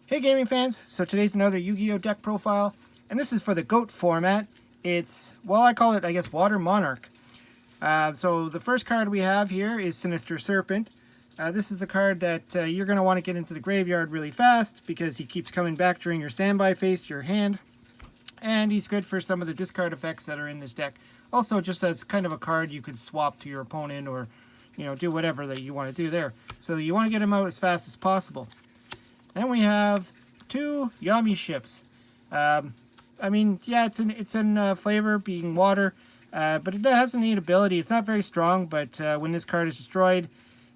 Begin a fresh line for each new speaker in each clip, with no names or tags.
Hey gaming fans, so today's another Yu-Gi-Oh deck profile, and this is for the GOAT format. It's, well, I call it, I guess, Water Monarch. So the first card we have here is Sinister Serpent. This is a card that you're going to want to get into the graveyard really fast because he keeps coming back during your standby phase to your hand. And he's good for some of the discard effects that are in this deck. Also, just as kind of a card you could swap to your opponent or, do whatever that you want to do there. So you want to get him out as fast as possible. And we have two Yami ships. I mean, yeah, it's in flavor, being water, but it has a neat ability. It's not very strong, but when this card is destroyed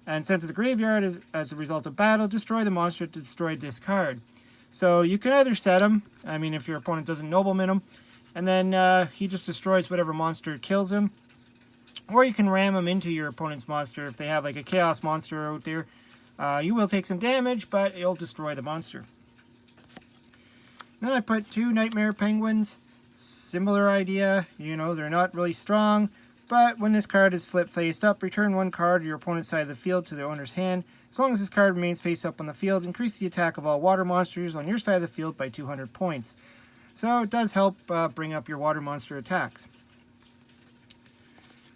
and sent to the graveyard as a result of battle, destroy the monster to destroy this card. So you can either set him, I mean, if your opponent doesn't nobleman him, and then he just destroys whatever monster kills him, or you can ram him into your opponent's monster if they have like a chaos monster out there. You will take some damage, but it'll destroy the monster. Then I put two Nightmare Penguins. Similar idea. They're not really strong, but when this card is flipped face up, return one card to your opponent's side of the field to the owner's hand. As long as this card remains face up on the field, increase the attack of all water monsters on your side of the field by 200 points. So it does help bring up your water monster attacks.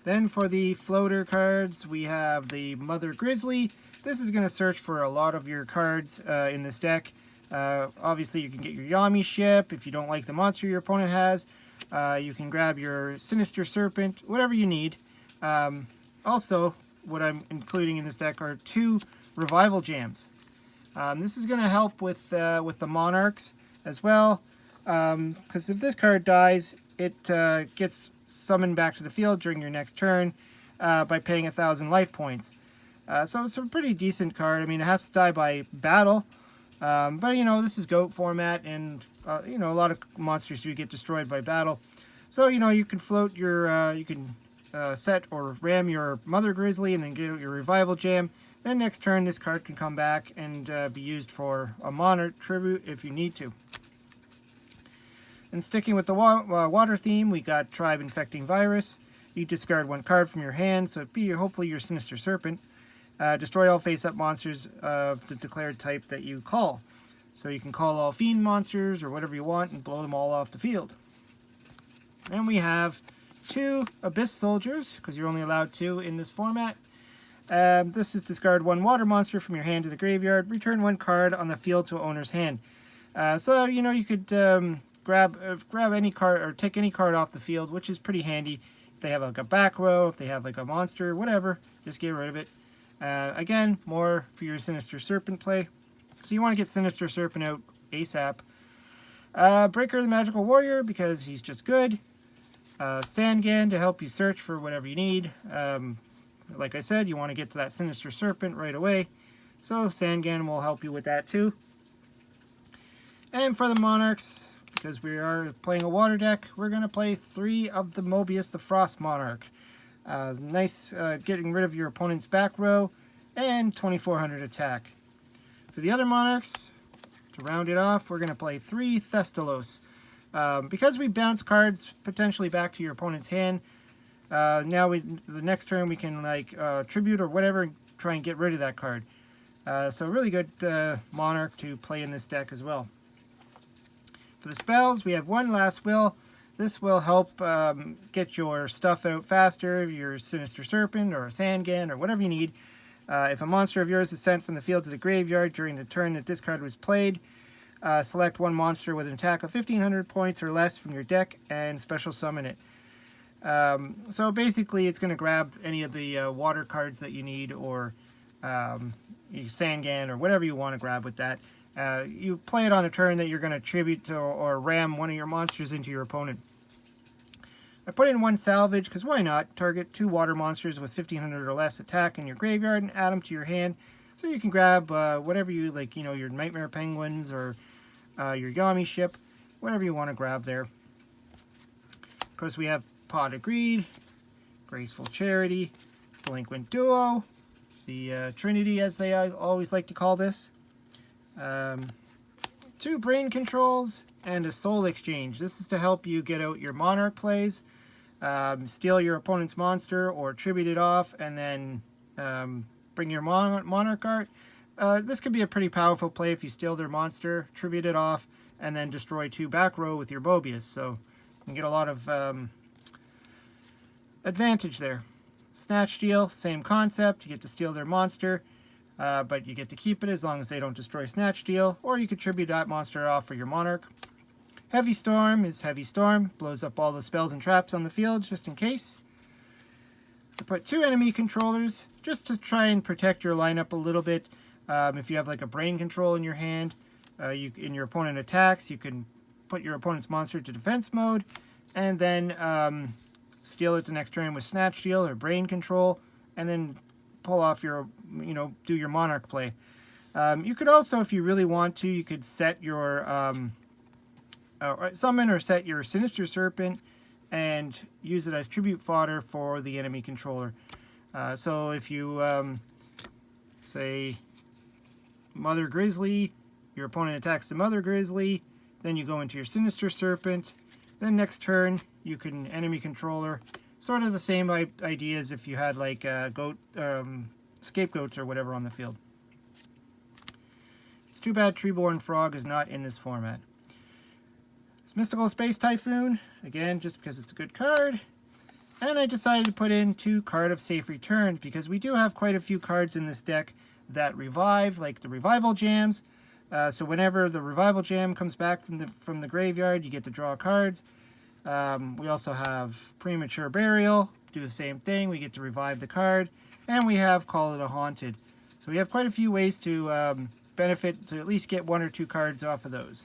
Then for the floater cards, we have the Mother Grizzly. This is going to search for a lot of your cards in this deck. Obviously, you can get your Yami ship if you don't like the monster your opponent has. You can grab your Sinister Serpent, whatever you need. Also, what I'm including in this deck are two Revival Jams. This is going to help with the Monarchs as well, because if this card dies, it gets summoned back to the field during your next turn by paying 1,000 life points. So it's a pretty decent card. I mean, it has to die by battle, but this is GOAT format, and a lot of monsters do get destroyed by battle. So you can float your, you can set or ram your Mother Grizzly and then get out your Revival Jam. Then next turn, this card can come back and be used for a Monarch tribute if you need to. And sticking with the water theme, we got Tribe Infecting Virus. You discard one card from your hand, so it'd be hopefully your Sinister Serpent. Destroy all face-up monsters of the declared type that you call. So you can call all fiend monsters or whatever you want and blow them all off the field. And we have two Abyss Soldiers, because you're only allowed two in this format. This is discard one water monster from your hand to the graveyard. Return one card on the field to owner's hand. So you could grab any card or take any card off the field, which is pretty handy. If they have like a back row, if they have like a monster, whatever, just get rid of it. Again, more for your Sinister Serpent play. So you want to get Sinister Serpent out ASAP. Breaker the Magical Warrior, because he's just good. Sangan to help you search for whatever you need. Like I said, you want to get to that Sinister Serpent right away. So Sangan will help you with that too. And for the Monarchs, because we are playing a water deck, we're going to play 3 of the Mobius the Frost Monarch. Nice getting rid of your opponent's back row, and 2400 attack. For the other Monarchs, to round it off, we're going to play 3 Thestalos. Because we bounce cards potentially back to your opponent's hand, now the next turn we can tribute or whatever and try and get rid of that card. So really good Monarch to play in this deck as well. For the spells, we have one Last Will. This will help get your stuff out faster, your Sinister Serpent or a Sangan or whatever you need. If a monster of yours is sent from the field to the graveyard during the turn that this card was played, select one monster with an attack of 1,500 points or less from your deck and special summon it. So basically it's going to grab any of the water cards that you need, or Sangan or whatever you want to grab with that. You play it on a turn that you're going to tribute to or ram one of your monsters into your opponent. I put in one Salvage, because why not? Target 2 water monsters with 1,500 or less attack in your graveyard and add them to your hand. So you can grab whatever you like, your Nightmare Penguins or your Yami ship, whatever you want to grab there. Of course, we have Pot of Greed, Graceful Charity, Delinquent Duo, the Trinity as they always like to call this. 2 Brain Controls, and a Soul Exchange. This is to help you get out your Monarch plays, steal your opponent's monster or tribute it off, and then bring your Monarch art. this could be a pretty powerful play if you steal their monster, tribute it off, and then destroy 2 back row with your Mobius. So you can get a lot of advantage there. Snatch Steal, same concept. You get to steal their monster, but you get to keep it as long as they don't destroy Snatch Steal, or you could tribute that monster off for your Monarch. Heavy Storm is Heavy Storm, blows up all the spells and traps on the field just in case. You put 2 enemy controllers just to try and protect your lineup a little bit. If you have like a brain control in your hand, in your opponent attacks, you can put your opponent's monster to defense mode, and then steal it the next turn with Snatch Steal or brain control, and then pull off your, do your Monarch play. You could also, if you really want to, you could set your summon or set your Sinister Serpent and use it as tribute fodder for the enemy controller. So if you say Mother Grizzly, your opponent attacks the Mother Grizzly, then you go into your Sinister Serpent, then next turn you can enemy controller. Sort of the same idea as if you had like scapegoats or whatever on the field. It's too bad Treeborn Frog is not in this format. It's Mystical Space Typhoon, again, just because it's a good card. And I decided to put in 2 Card of Safe Returns, because we do have quite a few cards in this deck that revive, like the Revival Jams. So whenever the Revival Jam comes back from the graveyard, you get to draw cards. We also have Premature Burial, do the same thing, we get to revive the card. And we have Call It a Haunted. So we have quite a few ways to benefit, to at least get 1 or 2 cards off of those.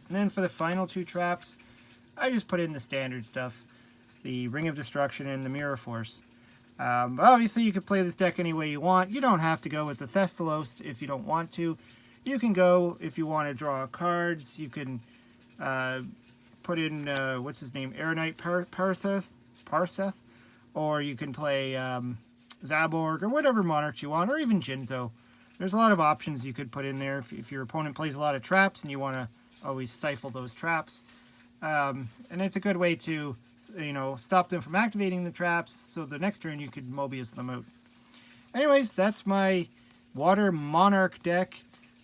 And then for the final 2 traps, I just put in the standard stuff. The Ring of Destruction and the Mirror Force. Obviously, you can play this deck any way you want. You don't have to go with the Thestalos if you don't want to. You can go, if you want to draw cards, you can put in, what's his name, Aeronite Parseth, or you can play Zaborg, or whatever Monarch you want, or even Jinzo. There's a lot of options you could put in there if your opponent plays a lot of traps and you want to always stifle those traps. And it's a good way to, stop them from activating the traps, so the next turn you could Mobius them out. Anyways, that's my Water Monarch deck.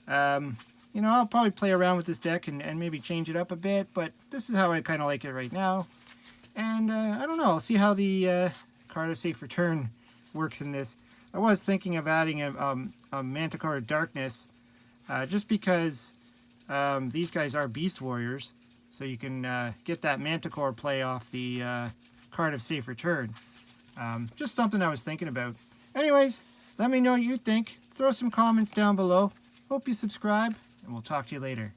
I'll probably play around with this deck and maybe change it up a bit, but this is how I kind of like it right now. And I don't know, I'll see how the Card of Safe Return works in this. I was thinking of adding a Manticore Darkness, just because these guys are Beast Warriors, so you can get that Manticore play off the Card of Safe Return. Just something I was thinking about. Anyways, let me know what you think. Throw some comments down below. Hope you subscribe, and we'll talk to you later.